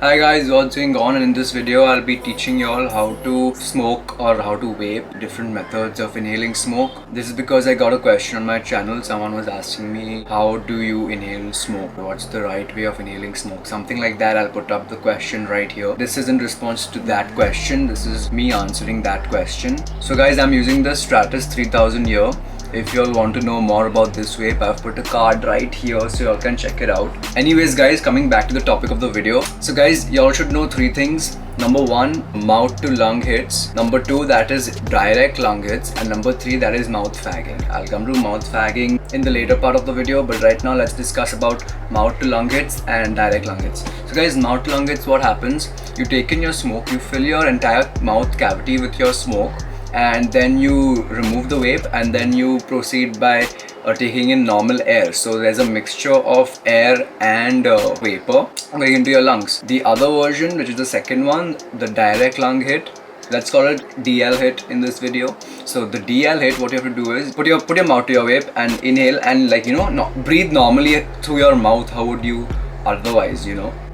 Hi guys, what's going on? And in this video I'll be teaching you all how to smoke or how to vape, different methods of inhaling smoke. This is because I got a question on my channel. Someone was asking me, how do you inhale smoke? What's the right way of inhaling smoke? Something like that. I'll put up the question right here. This is in response to that question. This is me answering that question. So guys, I'm using the Stratus 3000 here. If you all want to know more about this vape, I've put a card right here so you all can check it out. Anyways guys, coming back to the topic of the video. So guys, you all should know three things. Number one, mouth to lung hits. Number two, that is direct lung hits. And number three, that is mouth fagging. I'll come to mouth fagging in the later part of the video, but right now let's discuss about mouth to lung hits and direct lung hits. So guys, mouth to lung hits, what happens? You take in your smoke, you fill your entire mouth cavity with your smoke, and then you remove the vape and then you proceed by taking in normal air. So there's a mixture of air and vapor going into your lungs. The other version, which is the second one, the direct lung hit, let's call it DL hit in this video. So the DL hit, what you have to do is put your mouth to your vape and inhale and breathe normally through your mouth. How would you otherwise,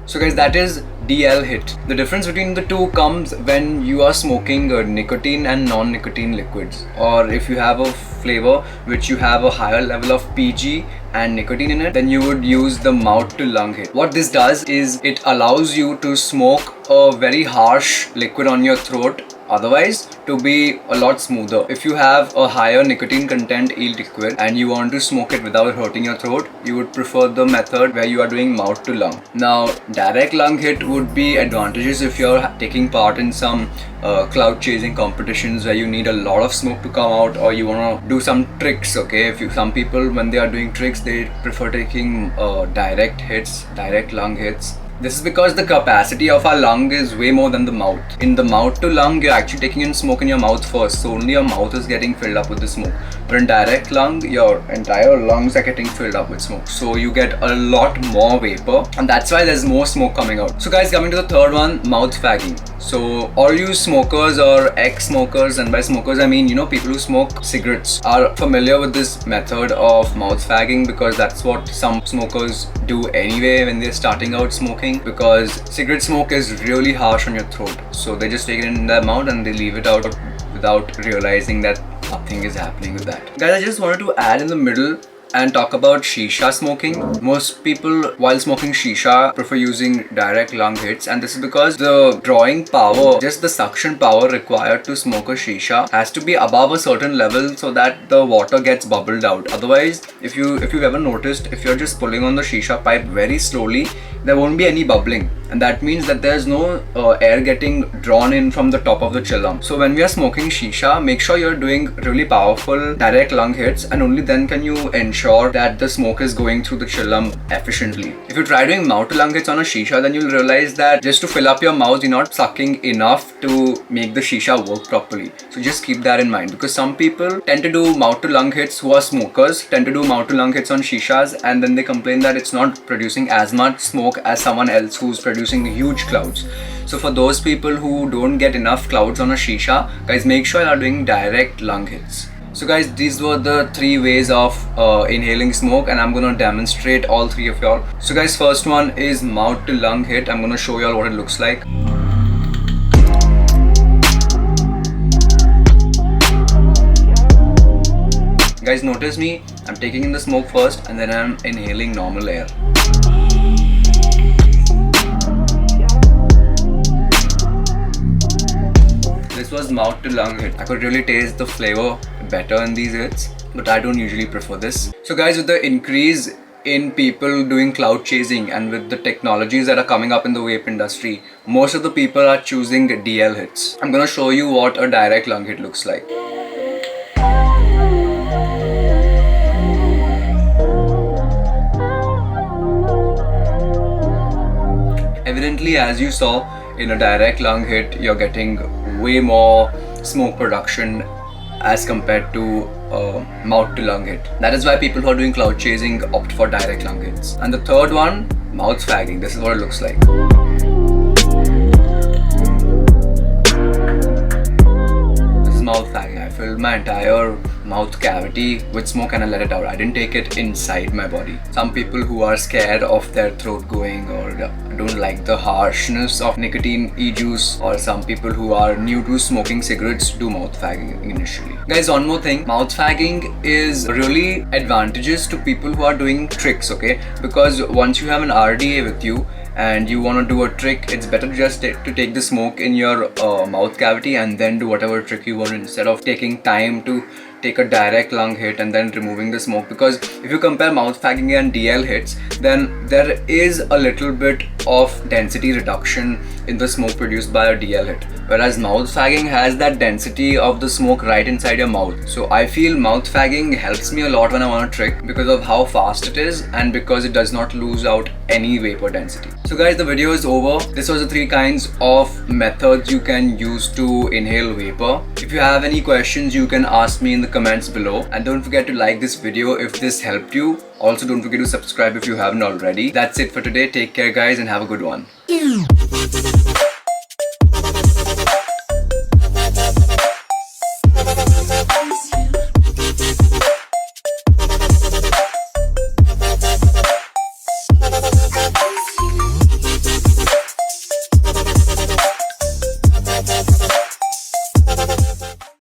So guys, that is DL hit. The difference between the two comes when you are smoking nicotine and non-nicotine liquids, or if you have a flavor which you have a higher level of PG and nicotine in it, then you would use the mouth to lung hit. What this does is it allows you to smoke a very harsh liquid on your throat otherwise to be a lot smoother. If you have a higher nicotine content e-liquid and you want to smoke it without hurting your throat, you would prefer the method where you are doing mouth to lung. Now, direct lung hit would be advantageous if you're taking part in some cloud chasing competitions where you need a lot of smoke to come out, or you want to do some tricks. Okay, some people, when they are doing tricks, they prefer taking direct lung hits. This is because the capacity of our lung is way more than the mouth. In the mouth to lung, you're actually taking in smoke in your mouth first, so only your mouth is getting filled up with the smoke. But in direct lung, your entire lungs are getting filled up with smoke, so you get a lot more vapor, and that's why there's more smoke coming out. So guys, coming to the third one, mouth fagging. So all you smokers or ex-smokers, and by smokers I mean people who smoke cigarettes, are familiar with this method of mouth fagging, because that's what some smokers do anyway when they're starting out smoking, because cigarette smoke is really harsh on your throat. So they just take it in their mouth and they leave it out without realizing that nothing is happening with that. Guys, I just wanted to add in the middle and talk about shisha smoking. Most people, while smoking shisha, prefer using direct lung hits, and this is because the drawing power, just the suction power required to smoke a shisha, has to be above a certain level so that the water gets bubbled out. Otherwise, if you've ever noticed, if you're just pulling on the shisha pipe very slowly, there won't be any bubbling, and that means that there's no air getting drawn in from the top of the chillum. So when we are smoking shisha, make sure you're doing really powerful direct lung hits, and only then can you ensure that the smoke is going through the chillum efficiently. If you try doing mouth to lung hits on a shisha, then you'll realize that just to fill up your mouth, you're not sucking enough to make the shisha work properly. So just keep that in mind, because some people tend to do mouth to lung hits, who are smokers tend to do mouth to lung hits on shishas, and then they complain that it's not producing as much smoke as someone else who's producing huge clouds. So for those people who don't get enough clouds on a shisha, guys, make sure you're doing direct lung hits. So guys, these were the three ways of inhaling smoke, and I'm gonna demonstrate all three of y'all. So guys, first one is mouth to lung hit. I'm gonna show y'all what it looks like. Guys, notice me, I'm taking in the smoke first and then I'm inhaling normal air. This was mouth to lung hit. I could really taste the flavor better in these hits, but I don't usually prefer this. So guys, with the increase in people doing cloud chasing and with the technologies that are coming up in the vape industry, most of the people are choosing DL hits. I'm gonna show you what a direct lung hit looks like. Evidently, as you saw, in a direct lung hit, you're getting way more smoke production as compared to mouth to lung hit. That is why people who are doing cloud chasing opt for direct lung hits. And the third one, mouth fagging. This is what it looks like. This is mouth fagging. I filled my entire mouth cavity with smoke and I let it out. I didn't take it inside my body. Some people who are scared of their throat going or don't like the harshness of nicotine e-juice, or some people who are new to smoking cigarettes do mouth fagging initially. Guys, one more thing, mouth fagging is really advantageous to people who are doing tricks, okay? Because once you have an RDA with you and you want to do a trick, it's better just to take the smoke in your mouth cavity and then do whatever trick you want, instead of taking time to take a direct lung hit and then removing the smoke. Because if you compare mouth fagging and DL hits, then there is a little bit of density reduction in the smoke produced by a DL hit, whereas mouth fagging has that density of the smoke right inside your mouth. So I feel mouth fagging helps me a lot when I want to trick because of how fast it is and because it does not lose out any vapor density. So guys, the video is over. This was the 3 kinds of methods you can use to inhale vapor. If you have any questions, you can ask me in the comments below, and don't forget to like this video if this helped you. Also, don't forget to subscribe if you haven't already. That's it for today. Take care guys and have a good one.